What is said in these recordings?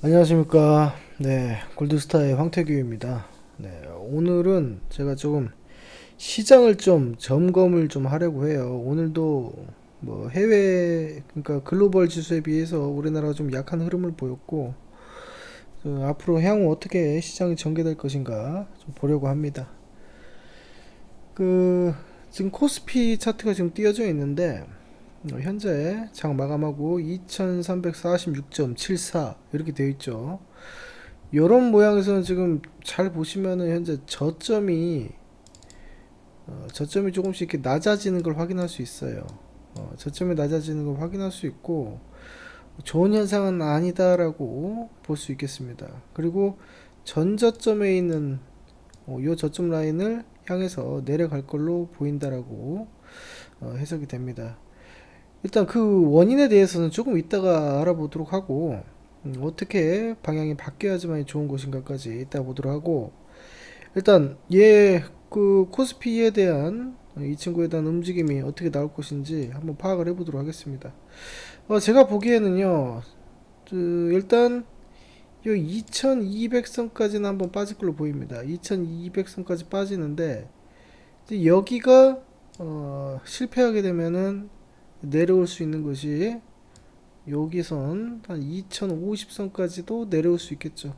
안녕하십니까. 네, 골드스타의 황태규입니다. 네, 오늘은 제가 조금 시장을 좀 점검을 좀 하려고 해요. 오늘도 뭐 해외, 그러니까 글로벌 지수에 비해서 우리나라가 좀 약한 흐름을 보였고, 앞으로 향후 어떻게 시장이 전개될 것인가 좀 보려고 합니다. 그, 지금 코스피 차트가 지금 띄어져 있는데, 현재 장 마감하고 2346.74 이렇게 되어 있죠. 요런 모양에서는 지금 잘 보시면은 현재 저점이 조금씩 이렇게 낮아지는 걸 확인할 수 있어요. 저점이 낮아지는 걸 확인할 수 있고 좋은 현상은 아니다라고 볼 수 있겠습니다. 그리고 전저점에 있는 요 저점 라인을 향해서 내려갈 걸로 보인다라고 해석이 됩니다. 일단 그 원인에 대해서는 조금 이따가 알아보도록 하고 어떻게 방향이 바뀌어야지만 좋은 것인가까지 이따 보도록 하고 일단 얘 그 코스피에 대한 이 친구에 대한 움직임이 어떻게 나올 것인지 한번 파악을 해보도록 하겠습니다. 제가 보기에는요, 일단 요 2200선까지는 한번 빠질 걸로 보입니다. 2200선까지 빠지는데 여기가 실패하게 되면은 내려올 수 있는 것이 여기선 한 2050선까지도 내려올 수 있겠죠.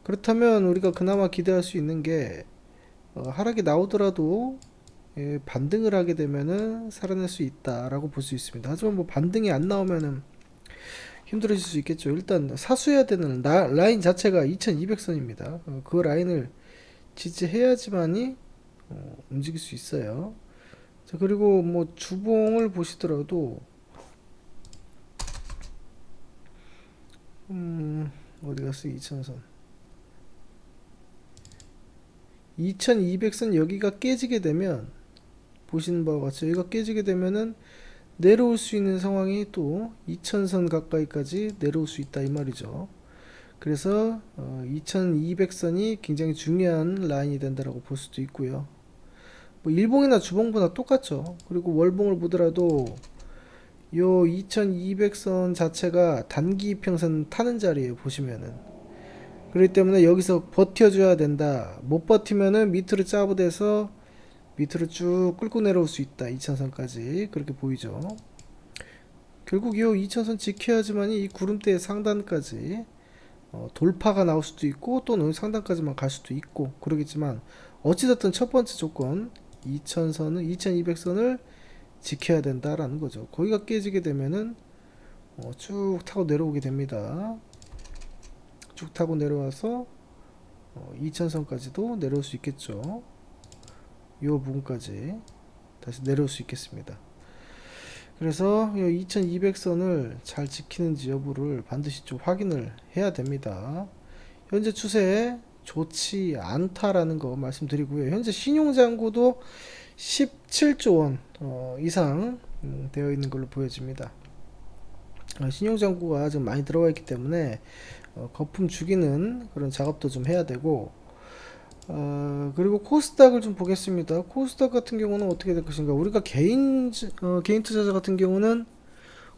그렇다면 우리가 그나마 기대할 수 있는 게 하락이 나오더라도 반등을 하게 되면은 살아날 수 있다라고 볼 수 있습니다. 하지만 뭐 반등이 안 나오면은 힘들어질 수 있겠죠. 일단 사수해야 되는 라인 자체가 2200선입니다. 그 라인을 지지해야지만이 움직일 수 있어요. 자, 그리고 뭐 주봉을 보시더라도 어디 갔어? 2000선. 2200선 여기가 깨지게 되면 보시는 바와 같이 여기가 깨지게 되면은 내려올 수 있는 상황이 또 2000선 가까이까지 내려올 수 있다 이 말이죠. 그래서 2200선이 굉장히 중요한 라인이 된다라고 볼 수도 있고요. 뭐 일봉이나 주봉보다 똑같죠. 그리고 월봉을 보더라도 요 2200선 자체가 단기 이평선 타는 자리에 보시면은 그렇기 때문에 여기서 버텨줘야 된다. 못 버티면은 밑으로 짜부돼서 밑으로 쭉 끌고 내려올 수 있다. 2000선까지 그렇게 보이죠. 결국 이 2000선 지켜야지만 이 구름대 상단까지 돌파가 나올 수도 있고 또는 상단까지만 갈 수도 있고 그러겠지만 어찌됐든 첫 번째 조건 2000선은 2200선을 지켜야 된다라는 거죠. 거기가 깨지게 되면은 쭉 타고 내려오게 됩니다. 쭉 타고 내려와서 2000선까지도 내려올 수 있겠죠. 이 부분까지 다시 내려올 수 있겠습니다. 그래서 2200선을 잘 지키는지 여부를 반드시 좀 확인을 해야 됩니다. 현재 추세 좋지 않다라는 거 말씀드리고요. 현재 신용잔고도 17조 원 이상 되어 있는 걸로 보여집니다. 신용잔고가 좀 많이 들어가 있기 때문에 거품 죽이는 그런 작업도 좀 해야 되고 그리고 코스닥을 좀 보겠습니다. 코스닥 같은 경우는 어떻게 될 것인가? 우리가 개인 투자자 같은 경우는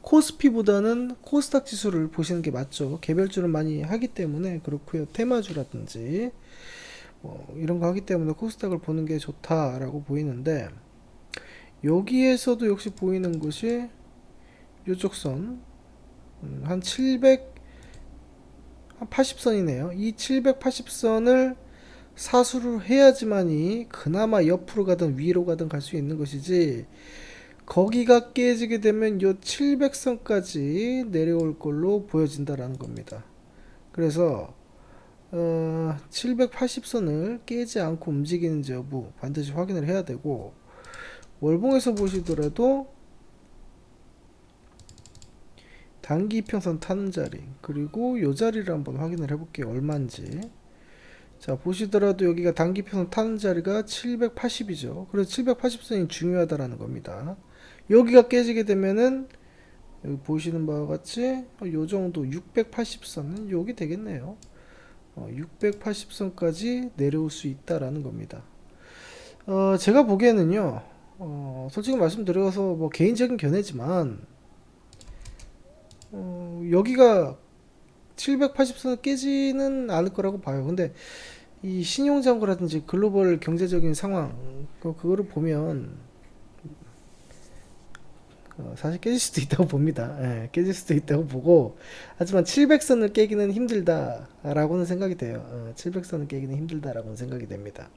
코스피보다는 코스닥 지수를 보시는 게 맞죠. 개별주를 많이 하기 때문에 그렇고요. 테마주라든지 이런 거 하기 때문에 코스닥을 보는 게 좋다라고 보이는데 여기에서도 역시 보이는 것이 요쪽 선, 한 780선이네요. 이 780선을 사수를 해야지만이 그나마 옆으로 가든 위로 가든 갈 수 있는 것이지 거기가 깨지게 되면 요 700선까지 내려올 걸로 보여진다라는 겁니다. 그래서 780선을 깨지 않고 움직이는지 여부 반드시 확인을 해야 되고 월봉에서 보시더라도 단기 이평선 타는 자리 그리고 요 자리를 한번 확인을 해볼게요. 얼마인지. 자 보시더라도 여기가 단기 이평선 타는 자리가 780이죠. 그래서 780선이 중요하다라는 겁니다. 여기가 깨지게 되면은 여기 보시는 바와 같이 요 정도 680선은 여기 되겠네요. 680선까지 내려올 수 있다라는 겁니다. 제가 보기에는요, 솔직히 말씀드려서 뭐 개인적인 견해지만, 여기가 780선을 깨지는 않을 거라고 봐요. 근데 이 신용장고라든지 글로벌 경제적인 상황 그거를 보면 사실 깨질 수도 있다고 봅니다. 예, 깨질 수도 있다고 보고 하지만 700선을 깨기는 힘들다라고는 생각이 돼요. 700선을 깨기는 힘들다라고는 생각이 됩니다.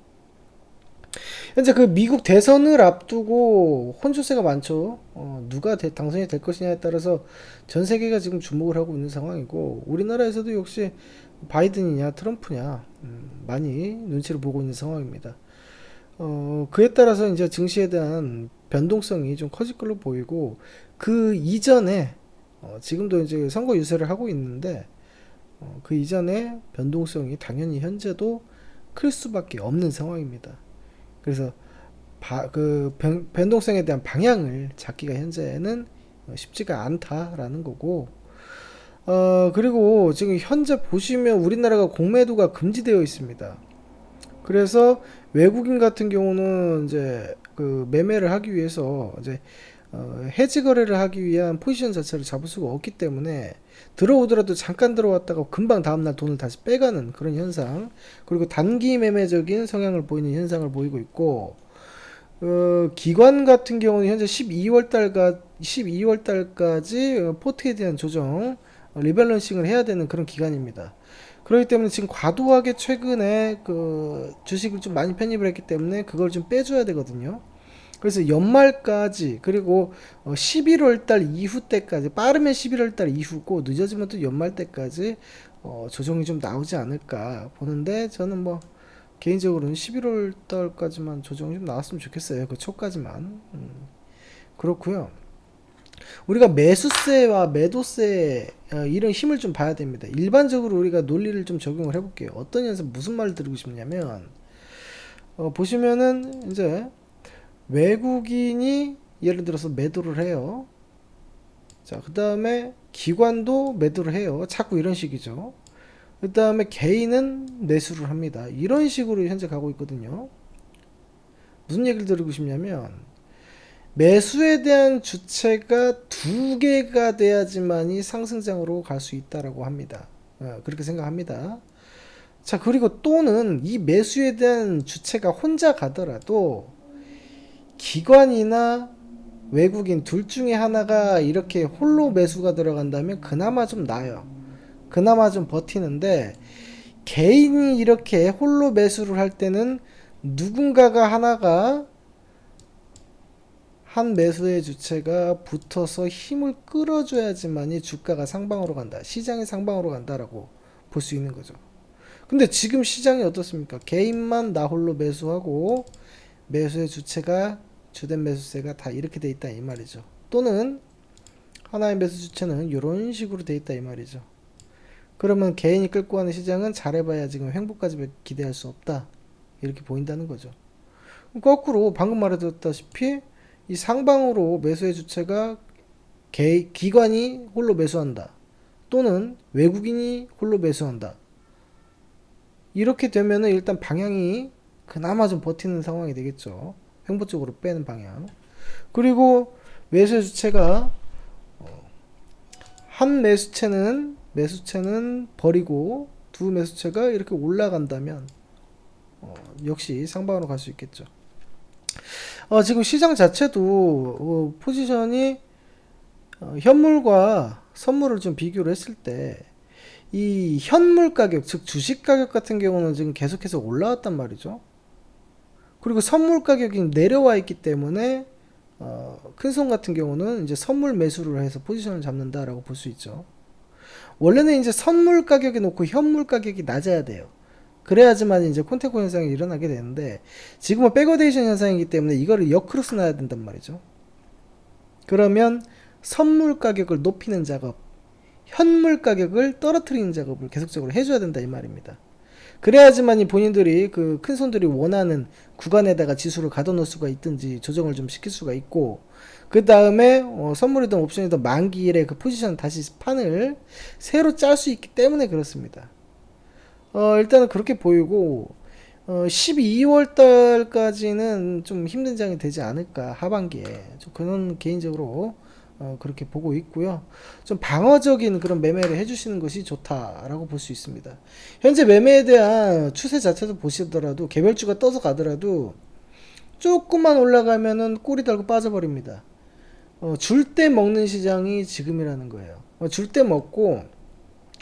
현재 그 미국 대선을 앞두고 혼조세가 많죠. 누가 당선이 될 것이냐에 따라서 전 세계가 지금 주목을 하고 있는 상황이고 우리나라에서도 역시 바이든이냐 트럼프냐 많이 눈치를 보고 있는 상황입니다. 그에 따라서 이제 증시에 대한 변동성이 좀 커질 걸로 보이고 그 이전에 지금도 이제 선거 유세를 하고 있는데 그 이전에 변동성이 당연히 현재도 클 수밖에 없는 상황입니다. 그래서 변동성에 대한 방향을 잡기가 현재는 쉽지가 않다라는 거고 그리고 지금 현재 보시면 우리나라가 공매도가 금지되어 있습니다. 그래서 외국인 같은 경우는 이제 그 매매를 하기 위해서 이제 해지 거래를 하기 위한 포지션 자체를 잡을 수가 없기 때문에 들어오더라도 잠깐 들어왔다가 금방 다음날 돈을 다시 빼가는 그런 현상, 그리고 단기 매매적인 성향을 보이는 현상을 보이고 있고 기관 같은 경우는 현재 12월 달까지 포트에 대한 조정 리밸런싱을 해야 되는 그런 기간입니다. 그렇기 때문에 지금 과도하게 최근에 그 주식을 좀 많이 편입을 했기 때문에 그걸 좀 빼줘야 되거든요. 그래서 연말까지 그리고 11월 달 이후 때까지 빠르면 11월 달 이후고 늦어지면 또 연말 때까지 조정이 좀 나오지 않을까 보는데 저는 뭐 개인적으로는 11월 달까지만 조정이 좀 나왔으면 좋겠어요. 그 초까지만. 그렇고요. 우리가 매수세와 매도세 이런 힘을 좀 봐야 됩니다. 일반적으로 우리가 논리를 좀 적용을 해볼게요. 어떤 현상 무슨 말을 드리고 싶냐면 보시면은 이제 외국인이 예를 들어서 매도를 해요. 자, 그 다음에 기관도 매도를 해요. 자꾸 이런 식이죠. 그 다음에 개인은 매수를 합니다. 이런 식으로 현재 가고 있거든요. 무슨 얘기를 드리고 싶냐면 매수에 대한 주체가 두 개가 돼야지만이 상승장으로 갈 수 있다라고 합니다. 그렇게 생각합니다. 자, 그리고 또는 이 매수에 대한 주체가 혼자 가더라도 기관이나 외국인 둘 중에 하나가 이렇게 홀로 매수가 들어간다면 그나마 좀 나아요. 그나마 좀 버티는데 개인이 이렇게 홀로 매수를 할 때는 누군가가 하나가 한 매수의 주체가 붙어서 힘을 끌어줘야지만이 주가가 상방으로 간다. 시장이 상방으로 간다라고 볼 수 있는 거죠. 근데 지금 시장이 어떻습니까? 개인만 나 홀로 매수하고 매수의 주체가 주된 매수세가 다 이렇게 돼 있다 이 말이죠. 또는 하나의 매수 주체는 이런 식으로 돼 있다 이 말이죠. 그러면 개인이 끌고 가는 시장은 잘해봐야 지금 횡보까지 기대할 수 없다 이렇게 보인다는 거죠. 거꾸로 방금 말해드렸다시피 이 상방으로 매수의 주체가 기관이 홀로 매수한다 또는 외국인이 홀로 매수한다 이렇게 되면은 일단 방향이 그나마 좀 버티는 상황이 되겠죠. 횡보 쪽으로 빼는 방향. 그리고 매수의 주체가 한 매수체는 버리고 두 매수체가 이렇게 올라간다면 역시 상방으로 갈 수 있겠죠. 지금 시장 자체도 포지션이 현물과 선물을 좀 비교를 했을 때 이 현물 가격, 즉 주식 가격 같은 경우는 지금 계속해서 올라왔단 말이죠. 그리고 선물 가격이 내려와 있기 때문에 큰손 같은 경우는 이제 선물 매수를 해서 포지션을 잡는다라고 볼 수 있죠. 원래는 이제 선물 가격에 놓고 현물 가격이 낮아야 돼요. 그래야지만 이제 콘테코 현상이 일어나게 되는데 지금은 백어데이션 현상이기 때문에 이거를 역크로스 놔야 된단 말이죠. 그러면 선물 가격을 높이는 작업, 현물 가격을 떨어뜨리는 작업을 계속적으로 해줘야 된다 이 말입니다. 그래야지만 본인들이 그 큰손들이 원하는 구간에다가 지수를 가둬놓을 수가 있든지 조정을 좀 시킬 수가 있고 그 다음에 선물이든 옵션이든 만기일에 그 포지션 다시 판을 새로 짤 수 있기 때문에 그렇습니다. 일단은 그렇게 보이고 12월 달까지는 좀 힘든 장이 되지 않을까 하반기에 좀 그런 개인적으로 그렇게 보고 있고요. 좀 방어적인 그런 매매를 해주시는 것이 좋다라고 볼 수 있습니다. 현재 매매에 대한 추세 자체도 보시더라도 개별주가 떠서 가더라도 조금만 올라가면은 꼬리 달고 빠져버립니다. 줄 때 먹는 시장이 지금이라는 거예요. 줄 때 먹고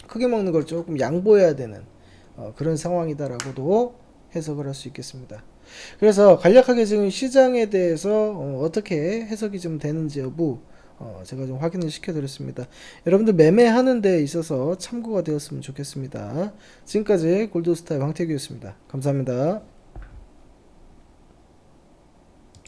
크게 먹는 걸 조금 양보해야 되는 그런 상황이다라고도 해석을 할 수 있겠습니다. 그래서 간략하게 지금 시장에 대해서 어떻게 해석이 좀 되는지 여부 제가 좀 확인을 시켜드렸습니다. 여러분들 매매하는 데 있어서 참고가 되었으면 좋겠습니다. 지금까지 골드스타의 황태규였습니다. 감사합니다.